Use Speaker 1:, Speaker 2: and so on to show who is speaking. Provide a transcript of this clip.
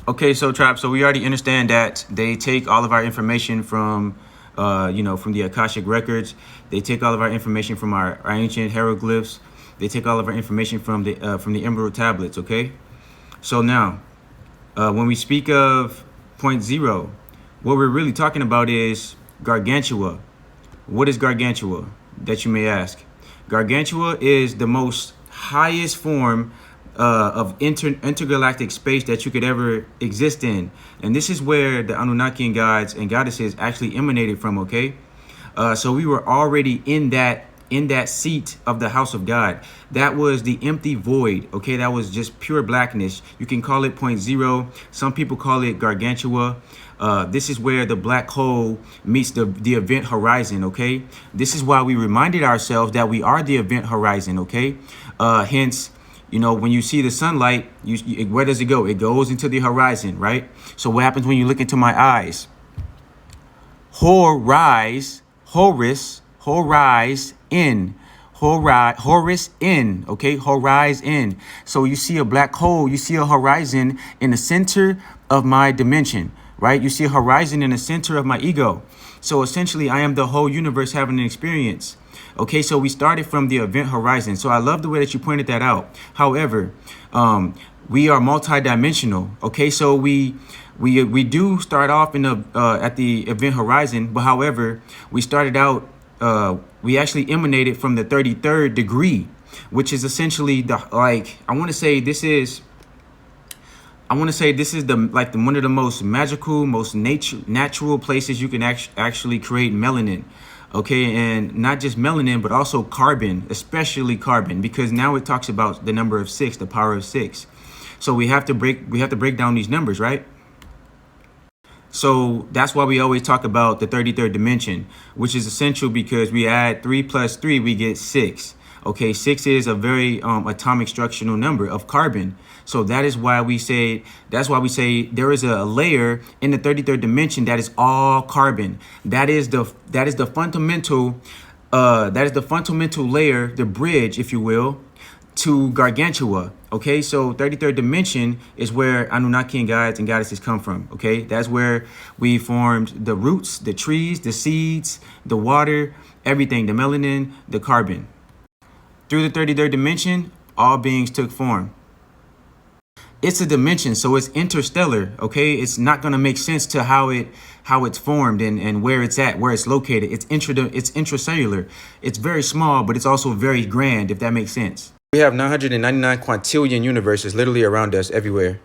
Speaker 1: Okay, so Trap, so we already understand that they take all of our information from, from the Akashic records. They take all of our information from our ancient hieroglyphs. They take all of our information from the Emerald tablets. Okay, so now, when we speak of point zero, what we're really talking about is Gargantua. What is Gargantua, that you may ask? Gargantua is the most highest form of intergalactic space that you could ever exist in. And this is where the Anunakian gods and goddesses actually emanated from, okay? So we were already in that seat of the house of God. That was the empty void, okay? That was just pure blackness. You can call it point zero. Some people call it Gargantua. This is where the black hole meets the event horizon, okay? This is why we reminded ourselves that we are the event horizon, okay? Hence, when you see the sunlight, where does it go? It goes into the horizon, right? So what happens when you look into my eyes? Horus in, okay? Horizon. So you see a black hole, you see a horizon in the center of my dimension, right? You see a horizon in the center of my ego. So essentially, I am the whole universe having an experience. Okay, so we started from the event horizon. So I love the way that you pointed that out. However, we are multidimensional. Okay, so we do start off in at the event horizon, but however, we started out. We actually emanated from the 33rd degree, which is essentially I want to say this is one of the most magical, most natural places you can actually create melanin. Okay, and not just melanin, but also carbon, especially carbon, because now it talks about the number of 6, the power of 6. So we have to break down these numbers, right? So that's why we always talk about the 33rd dimension, which is essential because we add 3 plus 3, we get 6. Okay, 6 is a very atomic structural number of carbon. So that is why we say there is a layer in the 33rd dimension that is all carbon. That is the fundamental layer, the bridge, if you will, to Gargantua. Okay, so 33rd dimension is where Anunakian gods and goddesses come from. Okay, that's where we formed the roots, the trees, the seeds, the water, everything, the melanin, the carbon. Through the 33rd dimension, all beings took form. It's a dimension, so it's interstellar, okay? It's not going to make sense to how it's formed and where it's at, where it's located. It's intracellular. It's very small, but it's also very grand, if that makes sense. We have 999 quintillion universes literally around us everywhere.